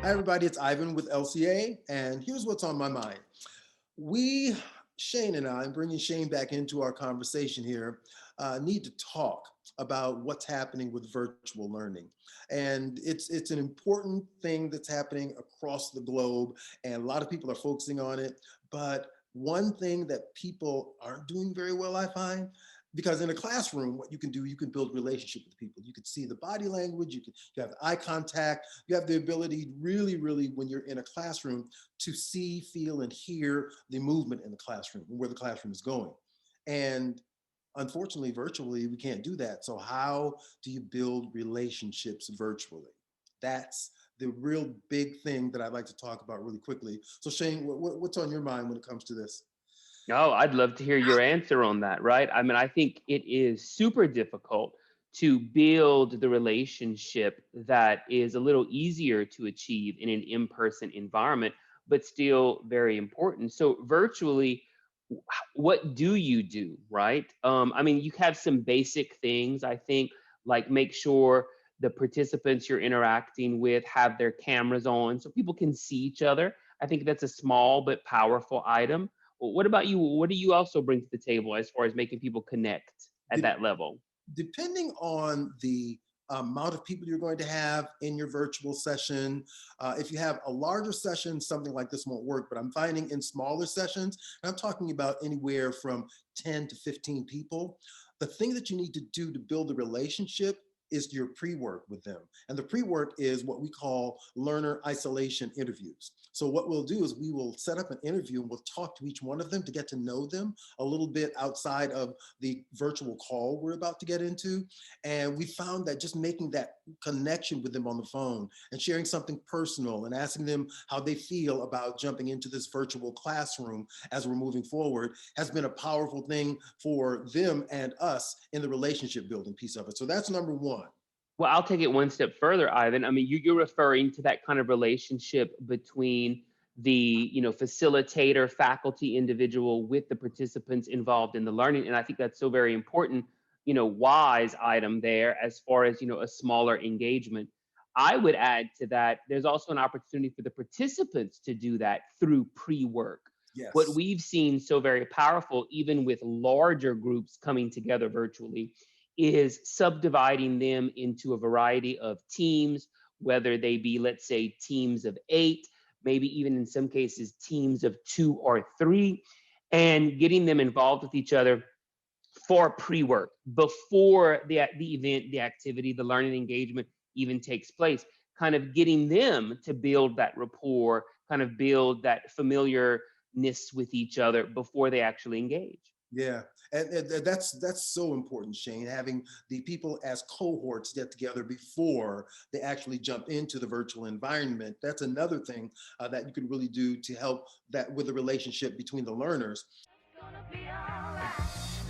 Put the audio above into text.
Hi, everybody. It's Ivan with LCA, and here's what's on my mind. We, Shane and I, I'm bringing Shane back into our conversation here, need to talk about what's happening with virtual learning. And it's an important thing that's happening across the globe, and a lot of people are focusing on it. But one thing that people aren't doing very well, I find, because in a classroom, what you can do, you can build relationship with people. You can see the body language, you have eye contact, you have the ability really, when you're in a classroom to see, feel, and hear the movement in the classroom and where the classroom is going. And unfortunately, virtually, we can't do that. So how do you build relationships virtually? That's the real big thing that I'd like to talk about really quickly. So Shane, what's on your mind when it comes to this? Oh, I'd love to hear your answer on that, right? I mean, I think it is super difficult to build the relationship that is a little easier to achieve in an in-person environment, but still very important. So virtually, what do you do, right? I mean, you have some basic things, I think, like make sure the participants you're interacting with have their cameras on so people can see each other. I think that's a small but powerful item. Well, what about you? What do you also bring to the table as far as making people connect at De- that level? Depending on the amount of people you're going to have in your virtual session, if you have a larger session, something like this won't work, but I'm finding in smaller sessions, and I'm talking about anywhere from 10 to 15 people, the thing that you need to do to build the relationship is your pre-work with them. And the pre-work is what we call learner isolation interviews. So what we'll do is we will set up an interview and we'll talk to each one of them to get to know them a little bit outside of the virtual call we're about to get into. And we found that just making that connection with them on the phone and sharing something personal and asking them how they feel about jumping into this virtual classroom as we're moving forward has been a powerful thing for them and us in the relationship building piece of it. So that's number one. Well, I'll take it one step further, Ivan. I mean, you're referring to that kind of relationship between the facilitator, faculty, individual with the participants involved in the learning, and I think that's so very important. Wise item there as far as a smaller engagement. I would add to that. There's also an opportunity for the participants to do that through pre-work. What Yes. we've seen so very powerful, even with larger groups coming together virtually, is subdividing them into a variety of teams, whether they be, let's say, teams of 8, maybe even in some cases, teams of 2 or 3, and getting them involved with each other for pre-work before the event, the activity, the learning engagement even takes place, kind of getting them to build that rapport, kind of build that familiarness with each other before they actually engage. Yeah, and that's so important, Shane. Having the people as cohorts get together before they actually jump into the virtual environment. That's another thing that you can really do to help that with the relationship between the learners. It's gonna be alright.